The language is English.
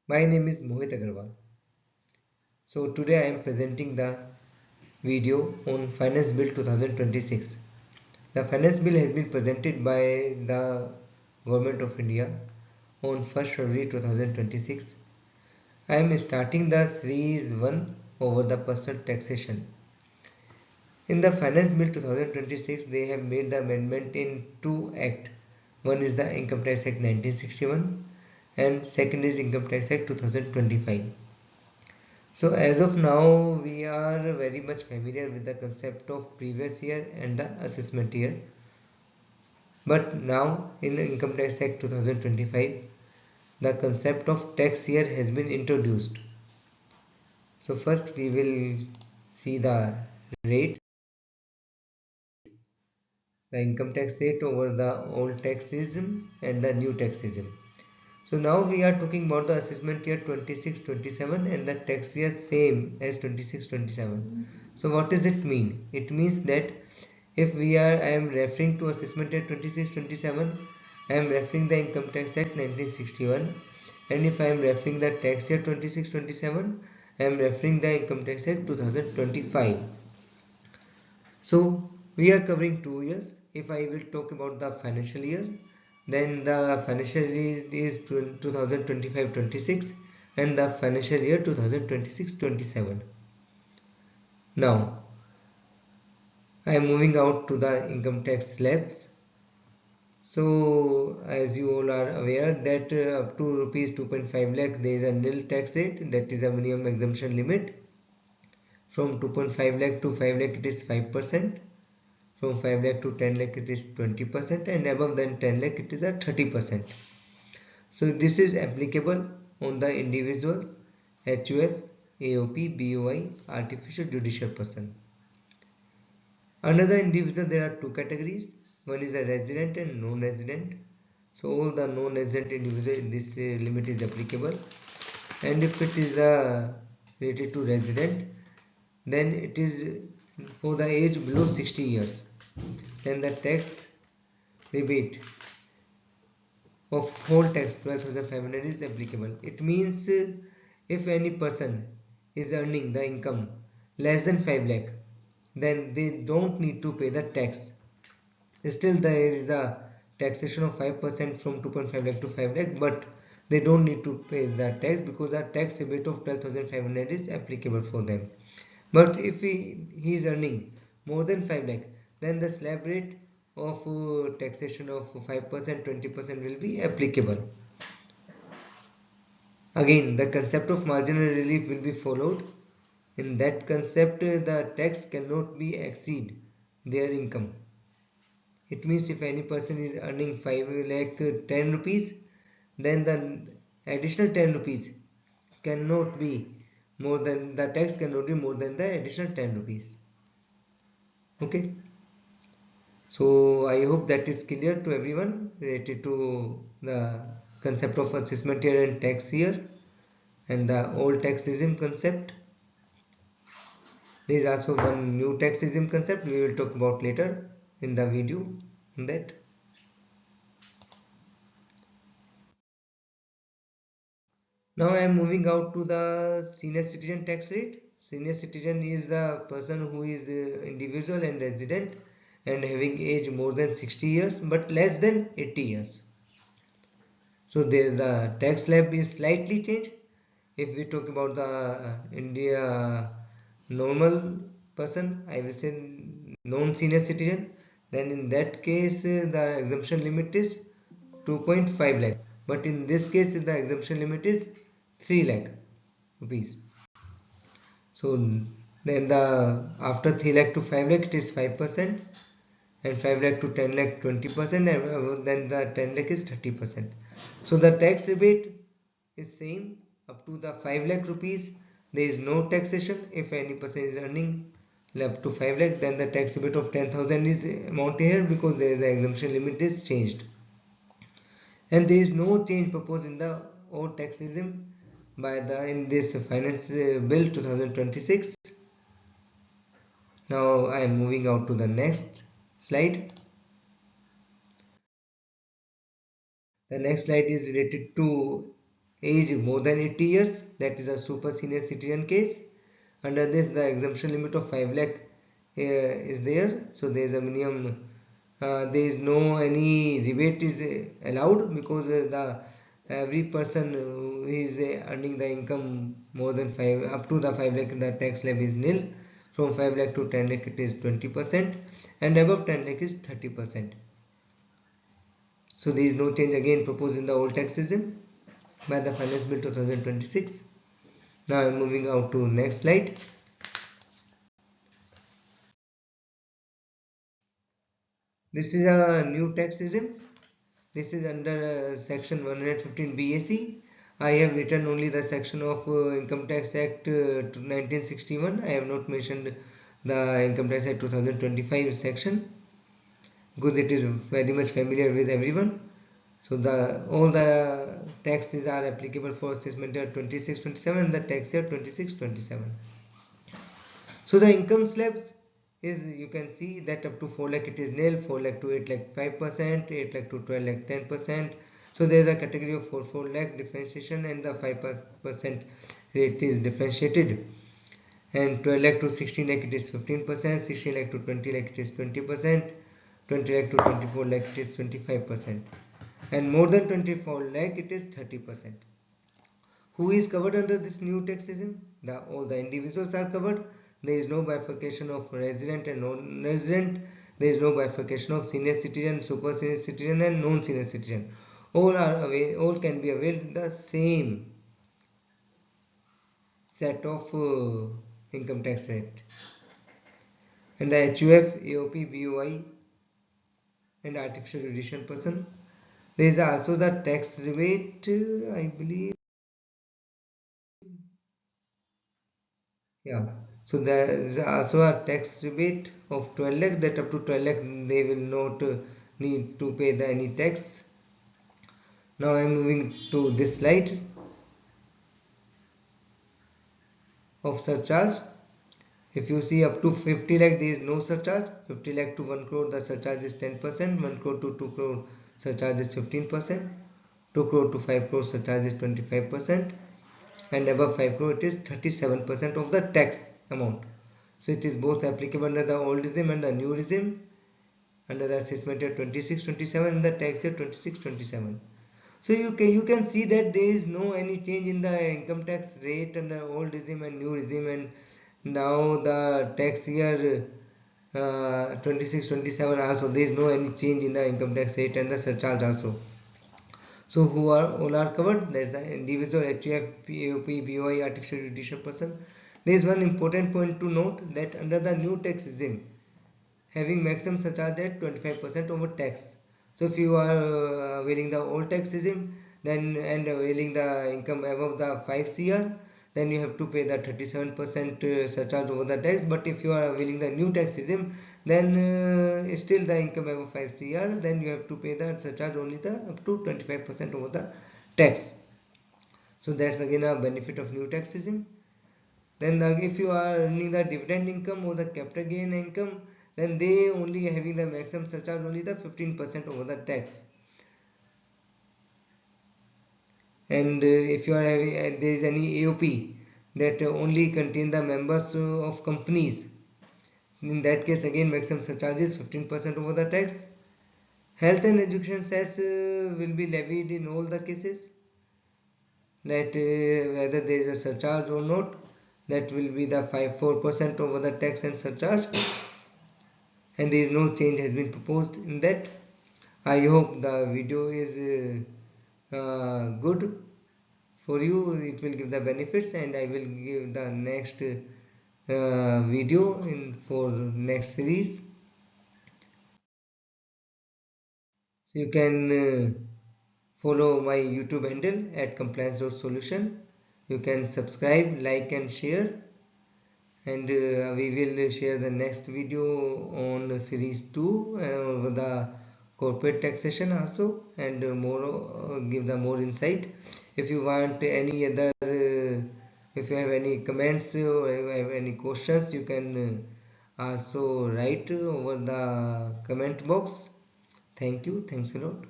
My name is Mohit Agarwal. So today I am presenting the video on Finance Bill 2026. The Finance Bill has been presented by the Government of India on 1st February 2026. I am starting the series 1 over the personal taxation. In the Finance Bill 2026, they have made the amendment in two acts. One is the Income Tax Act 1961 and second is Income Tax Act 2025. So as of now, we are very much familiar with the concept of previous year and the assessment year. But now in the Income Tax Act 2025, the concept of tax year has been introduced. So first we will see the rate, the income tax rate over the old taxism and the new taxism. So now we are talking about the assessment year 26-27 and the tax year same as 26-27. So what does it mean? It means that if I am referring to assessment year 26-27, I am referring the Income Tax Act 1961, and if I am referring the tax year 26-27, I am referring the Income Tax Act 2025. So we are covering 2 years. If I will talk about the financial year, then the financial year is 2025-26 and the financial year 2026-27. Now I am moving out to the income tax slabs. So as you all are aware that up to rupees 2.5 lakh there is a nil tax rate, that is a minimum exemption limit. From 2.5 lakh to 5 lakh it is 5%. From 5 lakh to 10 lakh it is 20%, and above than 10 lakh it is a 30%. So this is applicable on the individuals, HUF, AOP, BOI, artificial judicial person. Under the individual there are two categories. One is a resident and non-resident. So all the non-resident individual this limit is applicable, and if it is related to resident, then it is for the age below 60 years. Then the tax rebate of whole tax 12,500 is applicable. It means if any person is earning the income less than 5 lakh, then they don't need to pay the tax. Still there is a taxation of 5% from 2.5 lakh to 5 lakh, but they don't need to pay the tax because the tax rebate of 12,500 is applicable for them. But if he is earning more than 5 lakh, then the slab rate of taxation of 5%, 20% will be applicable. Again, the concept of marginal relief will be followed. In that concept, the tax cannot be exceed their income. It means if any person is earning 5 lakh 10 rupees, then the additional 10 rupees cannot be more than the tax cannot be more than the additional 10 rupees. Okay. So I hope that is clear to everyone related to the concept of assessment year and tax year and the old tax regime concept. There is also one new tax regime concept we will talk about later in the video on that. Now I am moving out to the senior citizen tax rate. Senior citizen is the person who is individual and resident and having age more than 60 years but less than 80 years. So there the tax slab is slightly changed. If we talk about the India normal person, I will say non-senior citizen, then in that case the exemption limit is 2.5 lakh. But in this case the exemption limit is 3 lakh rupees. So then the after 3 lakh to 5 lakh it is 5%, and 5 lakh to 10 lakh 20%, and then the 10 lakh is 30%. So the tax rebate is same up to the 5 lakh rupees. There is no taxation. If any person is earning up to 5 lakh, then the tax rebate of 10,000 is amount here because the exemption limit is changed. And there is no change proposed in the old tax regime by the in this finance bill 2026. Now I am moving out to the next slide. The next slide is related to age more than 80 years, that is a super senior citizen case. Under this, the exemption limit of 5 lakh is there. So there is a minimum, there is no any rebate is allowed, because the every person who is earning the income more than 5 up to the 5 lakh, the tax slab is nil. From 5 lakh to 10 lakh it is 20%, and above 10 lakh is 30%. So there is no change again proposed in the old tax system by the Finance Bill 2026. Now I am moving out to next slide. This is a new tax system. This is under section 115 BAC. I have written only the section of Income Tax Act 1961. I have not mentioned the Income Tax Act 2025 section, because it is very much familiar with everyone. So all the taxes are applicable for assessment year 26-27 and the tax year 26-27. So the income slabs is, you can see that up to 4 lakh it is nil, 4 lakh to 8 lakh 5%, 8 lakh to 12 lakh 10%. So there is a category of 4 lakh differentiation, and the 5% rate is differentiated. And 12 lakh to 16 lakh it is 15%, 16 lakh to 20 lakh it is 20%, 20 lakh to 24 lakh it is 25%, and more than 24 lakh it is 30%. Who is covered under this new tax system? All the individuals are covered. There is no bifurcation of resident and non-resident. There is no bifurcation of senior citizen, super senior citizen, and non-senior citizen. All can be availed in the same set of income tax rate. And the HUF, AOP, BOI, and artificial judicial person. There is also the tax rebate, I believe. Yeah. So there is also a tax rebate of 12 lakh, that up to 12 lakh they will not need to pay any tax. Now I am moving to this slide of surcharge. If you see up to 50 lakh there is no surcharge. 50 lakh to 1 crore the surcharge is 10%, 1 crore to 2 crore surcharge is 15%, 2 crore to 5 crore surcharge is 25%, and above 5 crore it is 37% of the tax amount. So it is both applicable under the old regime and the new regime, under the assessment year 26-27 and the tax year 26-27. So you can see that there is no any change in the income tax rate under old regime and new regime, and now the tax year 26-27 also there is no any change in the income tax rate and the surcharge also. So who are all are covered? There is the individual, HUF, AOP, BOI, artificial judicial person. There is one important point to note, that under the new tax regime, having maximum surcharge at 25% over tax. So if you are availing the old tax regime, then and availing the income above the 5 CR, then you have to pay the 37% surcharge over the tax. But if you are availing the new tax regime, then still the income above 5 CR, then you have to pay the surcharge only the up to 25% over the tax. So that's again a benefit of new tax regime. Then if you are earning the dividend income or the capital gain income, then they only having the maximum surcharge only the 15% over the tax. And if you are having there is any AOP that only contain the members of companies, in that case again maximum surcharge is 15% over the tax. Health and education cess will be levied in all the cases, that whether there is a surcharge or not, that will be the 4% over the tax and surcharge, and there is no change has been proposed in that. I hope the video is good for you. It will give the benefits, and I will give the next video for next series. So you can follow my YouTube handle at compliance.solution. You can subscribe, like and share, and we will share the next video on series 2 over the corporate taxation also, and more give the more insight. If you want any other if you have any comments or have any questions, you can also write over the comment box. Thank you. Thanks a lot.